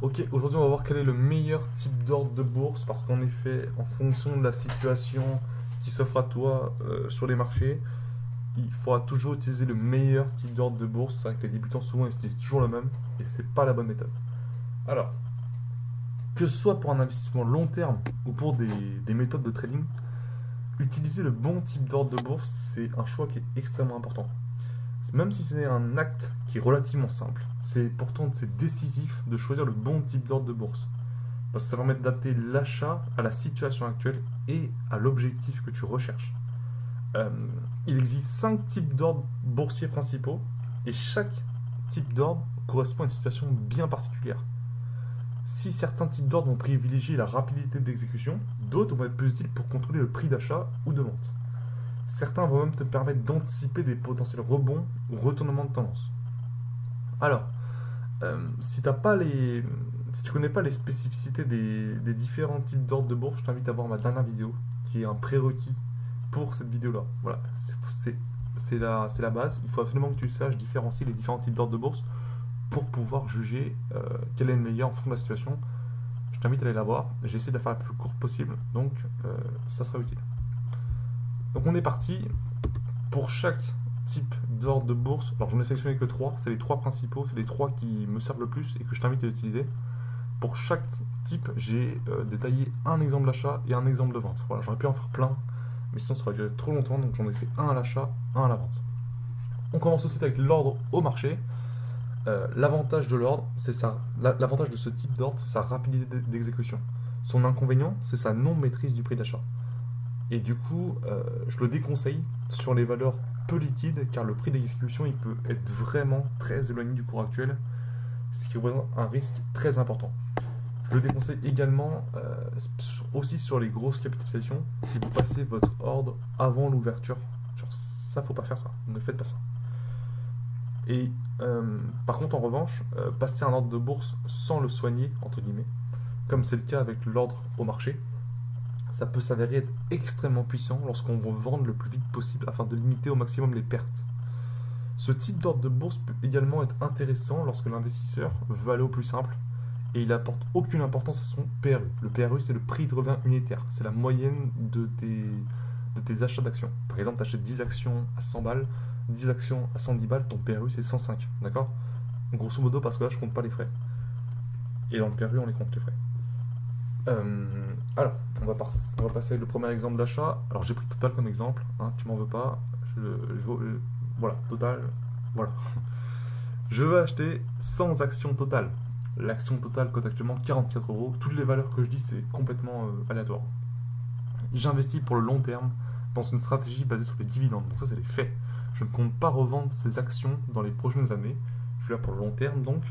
Ok, aujourd'hui on va voir quel est le meilleur type d'ordre de bourse parce qu'en effet, en fonction de la situation qui s'offre à toi sur les marchés, il faudra toujours utiliser le meilleur type d'ordre de bourse. C'est vrai que les débutants souvent ils utilisent toujours le même et c'est pas la bonne méthode. Alors, que ce soit pour un investissement long terme ou pour des méthodes de trading, utiliser le bon type d'ordre de bourse, c'est un choix qui est extrêmement important. Même si c'est un acte qui est relativement simple, c'est décisif de choisir le bon type d'ordre de bourse. Parce que ça permet d'adapter l'achat à la situation actuelle et à l'objectif que tu recherches. Euh, il existe 5 types d'ordres boursiers principaux et chaque type d'ordre correspond à une situation bien particulière. Si certains types d'ordres vont privilégier la rapidité d'exécution, d'autres vont être plus utiles pour contrôler le prix d'achat ou de vente. Certains vont même te permettre d'anticiper des potentiels rebonds ou retournements de tendance. Alors, si tu connais pas les spécificités des différents types d'ordres de bourse, je t'invite à voir ma dernière vidéo, qui est un prérequis pour cette vidéo-là. Voilà, c'est la base. Il faut absolument que tu saches différencier les différents types d'ordres de bourse pour pouvoir juger quel est le meilleur en fonction de la situation. Je t'invite à aller la voir. J'ai essayé de la faire la plus courte possible, donc ça sera utile. Donc on est parti. Pour chaque type d'ordre de bourse, alors j'en ai sélectionné que 3, c'est les 3 principaux, c'est les 3 qui me servent le plus et que je t'invite à utiliser. Pour chaque type, j'ai détaillé un exemple d'achat et un exemple de vente. Voilà, j'aurais pu en faire plein, mais sinon ça aurait duré trop longtemps, donc j'en ai fait un à l'achat, un à la vente. On commence tout de suite avec l'ordre au marché. L'avantage de l'ordre, l'avantage de ce type d'ordre, c'est sa rapidité d'exécution. Son inconvénient, c'est sa non-maîtrise du prix d'achat. Et du coup, je le déconseille sur les valeurs peu liquides, car le prix d'exécution il peut être vraiment très éloigné du cours actuel, ce qui représente un risque très important. Je le déconseille également aussi sur les grosses capitalisations, si vous passez votre ordre avant l'ouverture. Ça, faut pas faire ça, ne faites pas ça. Et par contre, en revanche, passer un ordre de bourse sans le soigner, entre guillemets, comme c'est le cas avec l'ordre au marché, ça peut s'avérer être extrêmement puissant lorsqu'on veut vendre le plus vite possible afin de limiter au maximum les pertes. Ce type d'ordre de bourse peut également être intéressant lorsque l'investisseur veut aller au plus simple et il n'apporte aucune importance à son PRU. Le PRU, c'est le prix de revient unitaire, c'est la moyenne de tes achats d'actions. Par exemple, tu achètes 10 actions à 100 balles, 10 actions à 110 balles, ton PRU c'est 105, d'accord? Grosso modo, parce que là je compte pas les frais. Et dans le PRU, on les compte les frais. Alors, on va passer avec le premier exemple d'achat. Alors, j'ai pris Total comme exemple, hein, tu m'en veux pas. Voilà, Total, voilà. Je veux acheter 100 actions Total. L'action Total cote actuellement 44 euros. Toutes les valeurs que je dis, c'est complètement aléatoire. J'investis pour le long terme dans une stratégie basée sur les dividendes. Donc, ça, c'est les faits. Je ne compte pas revendre ces actions dans les prochaines années. Je suis là pour le long terme, donc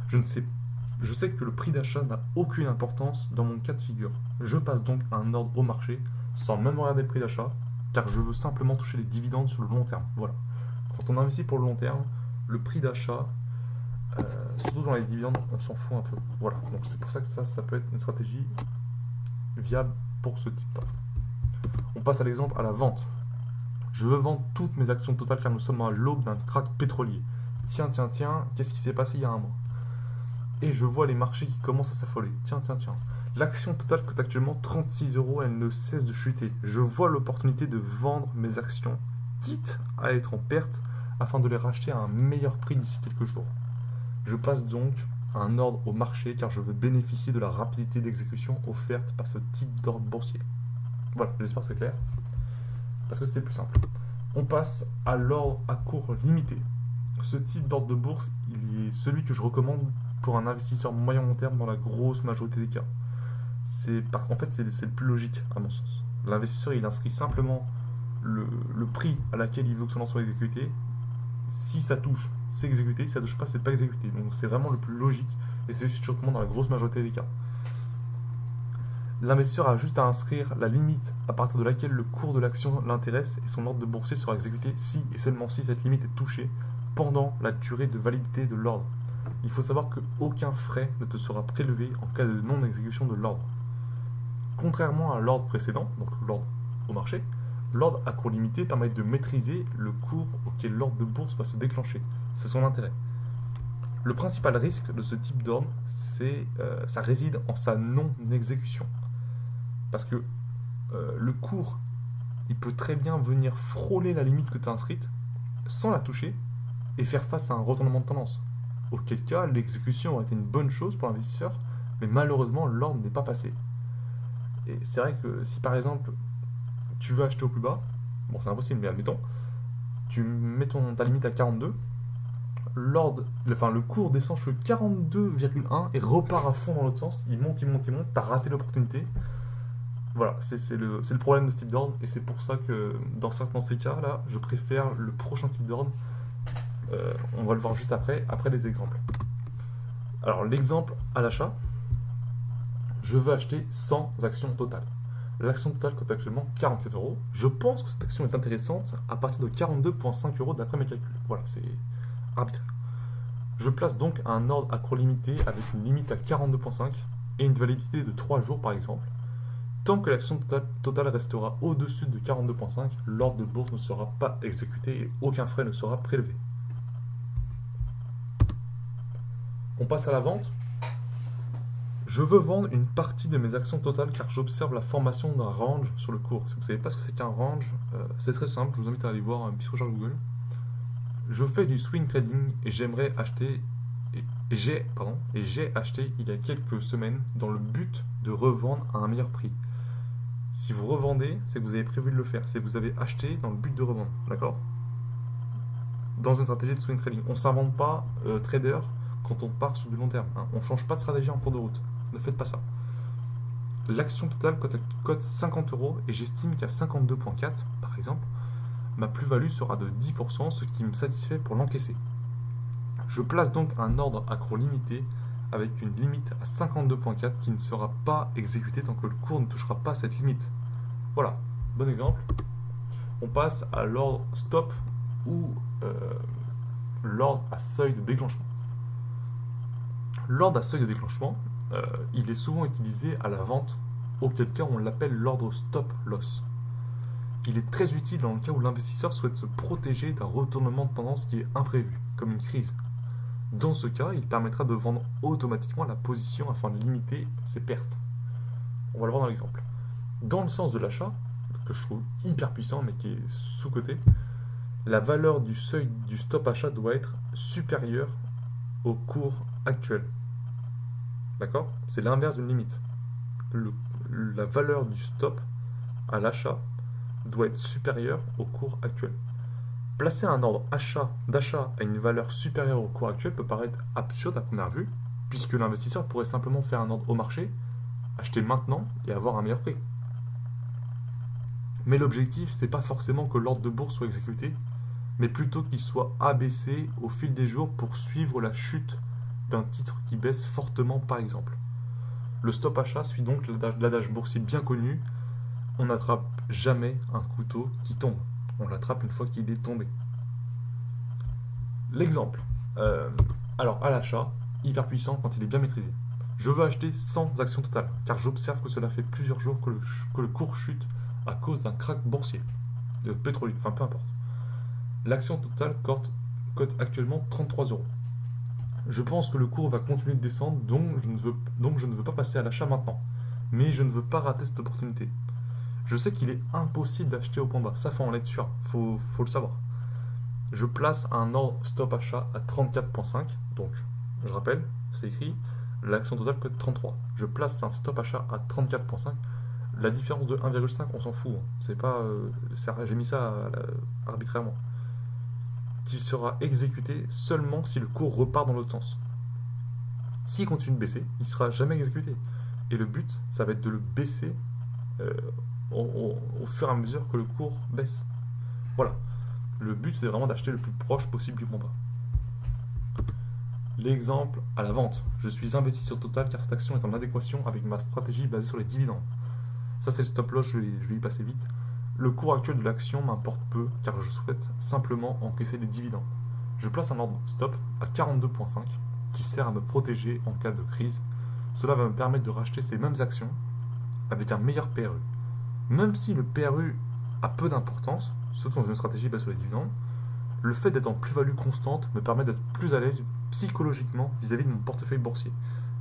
je sais que le prix d'achat n'a aucune importance dans mon cas de figure. Je passe donc à un ordre au marché sans même regarder le prix d'achat, car je veux simplement toucher les dividendes sur le long terme. Voilà. Quand on investit pour le long terme, le prix d'achat, surtout dans les dividendes, on s'en fout un peu. Voilà. Donc c'est pour ça que ça peut être une stratégie viable pour ce type d'ordre. On passe à l'exemple à la vente. Je veux vendre toutes mes actions totales car nous sommes à l'aube d'un krach pétrolier. Tiens, qu'est-ce qui s'est passé il y a un mois? Et je vois les marchés qui commencent à s'affoler. Tiens. L'action totale coûte actuellement 36 euros, elle ne cesse de chuter. Je vois l'opportunité de vendre mes actions, quitte à être en perte, afin de les racheter à un meilleur prix d'ici quelques jours. Je passe donc à un ordre au marché car je veux bénéficier de la rapidité d'exécution offerte par ce type d'ordre boursier. Voilà, j'espère que c'est clair, parce que c'était plus simple. On passe à l'ordre à court limité. Ce type d'ordre de bourse, il est celui que je recommande pour un investisseur moyen long terme dans la grosse majorité des cas. En fait, c'est le plus logique à mon sens. L'investisseur, il inscrit simplement le prix à laquelle il veut que son ordre soit exécuté. Si ça touche, c'est exécuté. Si ça touche pas, c'est pas exécuté. Donc c'est vraiment le plus logique et c'est ce que je recommande dans la grosse majorité des cas. L'investisseur a juste à inscrire la limite à partir de laquelle le cours de l'action l'intéresse et son ordre de boursier sera exécuté si et seulement si cette limite est touchée pendant la durée de validité de l'ordre. Il faut savoir qu'aucun frais ne te sera prélevé en cas de non-exécution de l'ordre. Contrairement à l'ordre précédent, donc l'ordre au marché, l'ordre à court limité permet de maîtriser le cours auquel l'ordre de bourse va se déclencher. C'est son intérêt. Le principal risque de ce type d'ordre, ça réside en sa non-exécution. Parce que le cours, il peut très bien venir frôler la limite que tu as inscrite sans la toucher et faire face à un retournement de tendance. Auquel cas, l'exécution aurait été une bonne chose pour l'investisseur, mais malheureusement, l'ordre n'est pas passé. Et c'est vrai que si par exemple, tu veux acheter au plus bas, bon c'est impossible, mais admettons, tu mets ta limite à 42, le cours descend jusqu'à 42,1 et repart à fond dans l'autre sens, il monte, t'as raté l'opportunité. Voilà, c'est le problème de ce type d'ordre, et c'est pour ça que dans ces cas-là, je préfère le prochain type d'ordre. On va le voir juste après les exemples. Alors l'exemple à l'achat, je veux acheter 100 actions totales. L'action totale coûte actuellement 44 euros. Je pense que cette action est intéressante à partir de 42,5 euros d'après mes calculs. Voilà, c'est arbitraire. Je place donc un ordre accro limité avec une limite à 42,5 et une validité de 3 jours par exemple. Tant que l'action totale restera au-dessus de 42,5, l'ordre de bourse ne sera pas exécuté et aucun frais ne sera prélevé. On passe à la vente. Je veux vendre une partie de mes actions totales car j'observe la formation d'un range sur le cours. Si vous ne savez pas ce que c'est qu'un range, c'est très simple, je vous invite à aller voir un petit recherche Google. Je fais du swing trading et j'aimerais acheter, j'ai acheté il y a quelques semaines dans le but de revendre à un meilleur prix. Si vous revendez, c'est que vous avez prévu de le faire, c'est que vous avez acheté dans le but de revendre, d'accord? Dans une stratégie de swing trading, on ne s'invente pas trader quand on part sur du long terme, hein. On ne change pas de stratégie en cours de route. Ne faites pas ça. L'action totale cote 50 euros et j'estime qu'à 52,4 par exemple, ma plus-value sera de 10%, ce qui me satisfait pour l'encaisser. Je place donc un ordre accro limité avec une limite à 52,4 qui ne sera pas exécuté tant que le cours ne touchera pas cette limite. Voilà, bon exemple. On passe à l'ordre stop ou l'ordre à seuil de déclenchement. L'ordre à seuil de déclenchement, il est souvent utilisé à la vente, auquel cas on l'appelle l'ordre stop loss. Il est très utile dans le cas où l'investisseur souhaite se protéger d'un retournement de tendance qui est imprévu, comme une crise. Dans ce cas, il permettra de vendre automatiquement la position afin de limiter ses pertes. On va le voir dans l'exemple. Dans le sens de l'achat, que je trouve hyper puissant mais qui est sous-coté, la valeur du seuil du stop achat doit être supérieure au cours actuel. D'accord? C'est l'inverse d'une limite. La valeur du stop à l'achat doit être supérieure au cours actuel. Placer un ordre d'achat à une valeur supérieure au cours actuel peut paraître absurde à première vue, puisque l'investisseur pourrait simplement faire un ordre au marché, acheter maintenant et avoir un meilleur prix. Mais l'objectif, c'est pas forcément que l'ordre de bourse soit exécuté, mais plutôt qu'il soit abaissé au fil des jours pour suivre la chute d'un titre qui baisse fortement par exemple. Le stop achat suit donc l'adage boursier bien connu, on n'attrape jamais un couteau qui tombe, on l'attrape une fois qu'il est tombé. L'exemple, alors à l'achat, hyper puissant quand il est bien maîtrisé. Je veux acheter 100 actions totales, car j'observe que cela fait plusieurs jours que le cours chute à cause d'un krach boursier, de pétrolier, enfin peu importe. L'action totale cote actuellement 33 euros. Je pense que le cours va continuer de descendre, donc je ne veux pas passer à l'achat maintenant. Mais je ne veux pas rater cette opportunité. Je sais qu'il est impossible d'acheter au point bas, ça faut en être sûr, faut le savoir. Je place un ordre stop achat à 34,5, donc je rappelle, c'est écrit, l'action totale cote 33. Je place un stop achat à 34,5. La différence de 1,5, on s'en fout, hein. C'est pas, j'ai mis ça arbitrairement. Qui sera exécuté seulement si le cours repart dans l'autre sens. S'il continue de baisser, il ne sera jamais exécuté. Et le but, ça va être de le baisser au fur et à mesure que le cours baisse. Voilà. Le but, c'est vraiment d'acheter le plus proche possible du combat. L'exemple à la vente. Je suis investi sur Total car cette action est en adéquation avec ma stratégie basée sur les dividendes. Ça, c'est le stop loss, je vais y passer vite. Le cours actuel de l'action m'importe peu car je souhaite simplement encaisser les dividendes. Je place un ordre stop à 42,5 qui sert à me protéger en cas de crise. Cela va me permettre de racheter ces mêmes actions avec un meilleur PRU. Même si le PRU a peu d'importance, surtout dans une stratégie basée sur les dividendes, le fait d'être en plus-value constante me permet d'être plus à l'aise psychologiquement vis-à-vis de mon portefeuille boursier.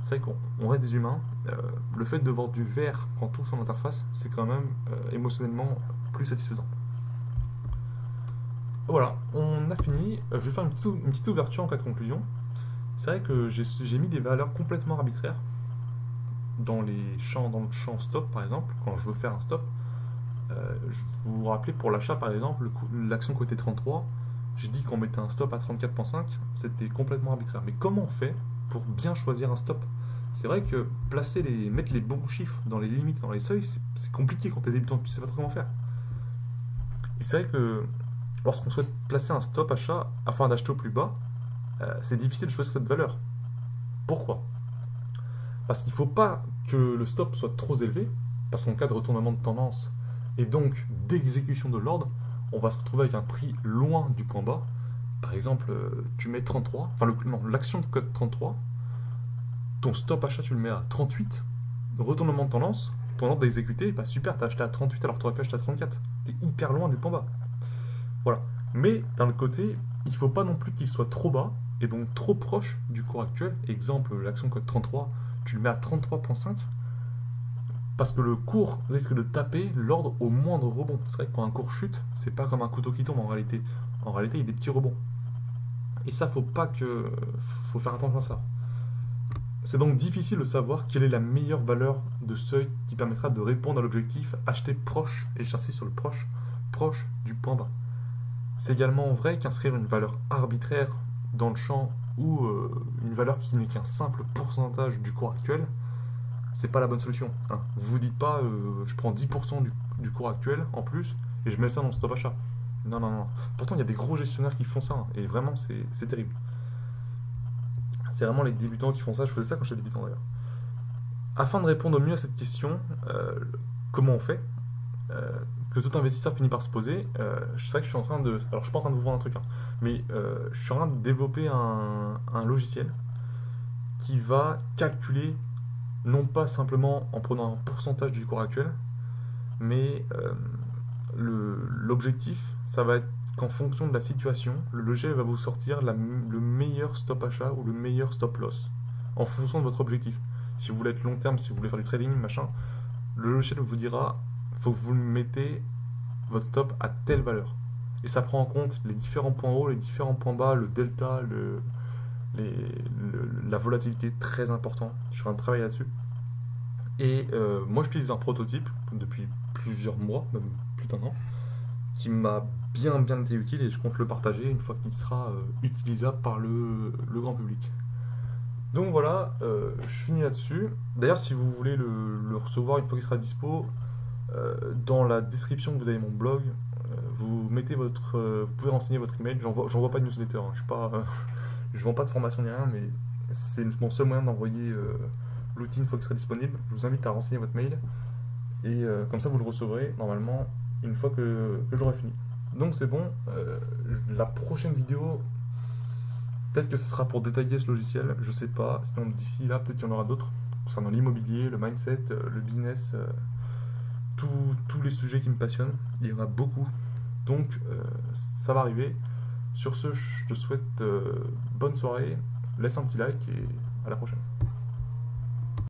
C'est vrai qu'on reste des humains, le fait de voir du vert quand tout son interface, c'est quand même émotionnellement plus satisfaisant. Voilà, on a fini. Je vais faire une petite ouverture en cas de conclusion. C'est vrai que j'ai mis des valeurs complètement arbitraires dans le champ stop par exemple, quand je veux faire un stop. Vous vous rappelez pour l'achat par exemple, l'action côté 33, j'ai dit qu'on mettait un stop à 34,5, c'était complètement arbitraire. Mais comment on fait pour bien choisir un stop? C'est vrai que mettre les bons chiffres dans les limites, dans les seuils, c'est compliqué quand tu es débutant, tu sais pas trop comment faire. Et c'est vrai que lorsqu'on souhaite placer un stop achat afin d'acheter au plus bas, c'est difficile de choisir cette valeur. Pourquoi? Parce qu'il ne faut pas que le stop soit trop élevé, parce qu'en cas de retournement de tendance et donc d'exécution de l'ordre, on va se retrouver avec un prix loin du point bas. Par exemple, tu mets 33, enfin l'action de code 33, ton stop achat tu le mets à 38, retournement de tendance, ton ordre d'exécuter, bah super, tu as acheté à 38 alors que tu aurais pu acheter à 34. Tu es hyper loin du point bas. Voilà. Mais d'un autre côté, il ne faut pas non plus qu'il soit trop bas et donc trop proche du cours actuel. Exemple, l'action code 33, tu le mets à 33,5 parce que le cours risque de taper l'ordre au moindre rebond. C'est vrai que quand un cours chute, c'est pas comme un couteau qui tombe en réalité. En réalité, il y a des petits rebonds. Et ça, faut faire attention à ça. C'est donc difficile de savoir quelle est la meilleure valeur de seuil qui permettra de répondre à l'objectif acheter proche, et j'insiste sur le proche du point bas. C'est également vrai qu'inscrire une valeur arbitraire dans le champ ou une valeur qui n'est qu'un simple pourcentage du cours actuel, c'est pas la bonne solution. Hein. Vous vous dites pas je prends 10% du cours actuel en plus et je mets ça dans le stop achat. Non, non, non. Pourtant, il y a des gros gestionnaires qui font ça hein, et vraiment, c'est terrible. C'est vraiment les débutants qui font ça. Je faisais ça quand j'étais débutant d'ailleurs. Afin de répondre au mieux à cette question, comment on fait que tout investisseur finit par se poser, c'est vrai que je suis en train de... Alors, je suis pas en train de vous vendre un truc, hein, mais je suis en train de développer un logiciel qui va calculer, non pas simplement en prenant un pourcentage du cours actuel, mais l'objectif, ça va être qu'en fonction de la situation, le logiciel va vous sortir le meilleur stop achat ou le meilleur stop loss, en fonction de votre objectif. Si vous voulez être long terme, si vous voulez faire du trading, machin, le logiciel vous dira, faut que vous mettez votre stop à telle valeur. Et ça prend en compte les différents points hauts, les différents points bas, le delta, la volatilité, très important. Je suis en train de travailler là-dessus. Et moi, j'utilise un prototype depuis plusieurs mois, même plus d'un an, qui m'a bien été utile et je compte le partager une fois qu'il sera utilisable par le grand public. Donc voilà, je finis là-dessus. D'ailleurs, si vous voulez le recevoir une fois qu'il sera dispo, dans la description, vous avez mon blog. Vous pouvez renseigner votre email. J'envoie pas de newsletter. Hein. Je vends pas de formation ni rien, mais c'est mon seul moyen d'envoyer l'outil une fois qu'il sera disponible. Je vous invite à renseigner votre mail et comme ça vous le recevrez normalement une fois que j'aurai fini. Donc c'est bon. La prochaine vidéo, peut-être que ce sera pour détailler ce logiciel. Je sais pas. Sinon d'ici là, peut-être qu'il y en aura d'autres concernant l'immobilier, le mindset, le business. Tous les sujets qui me passionnent, il y en a beaucoup, donc ça va arriver. Sur ce, je te souhaite bonne soirée, laisse un petit like et à la prochaine.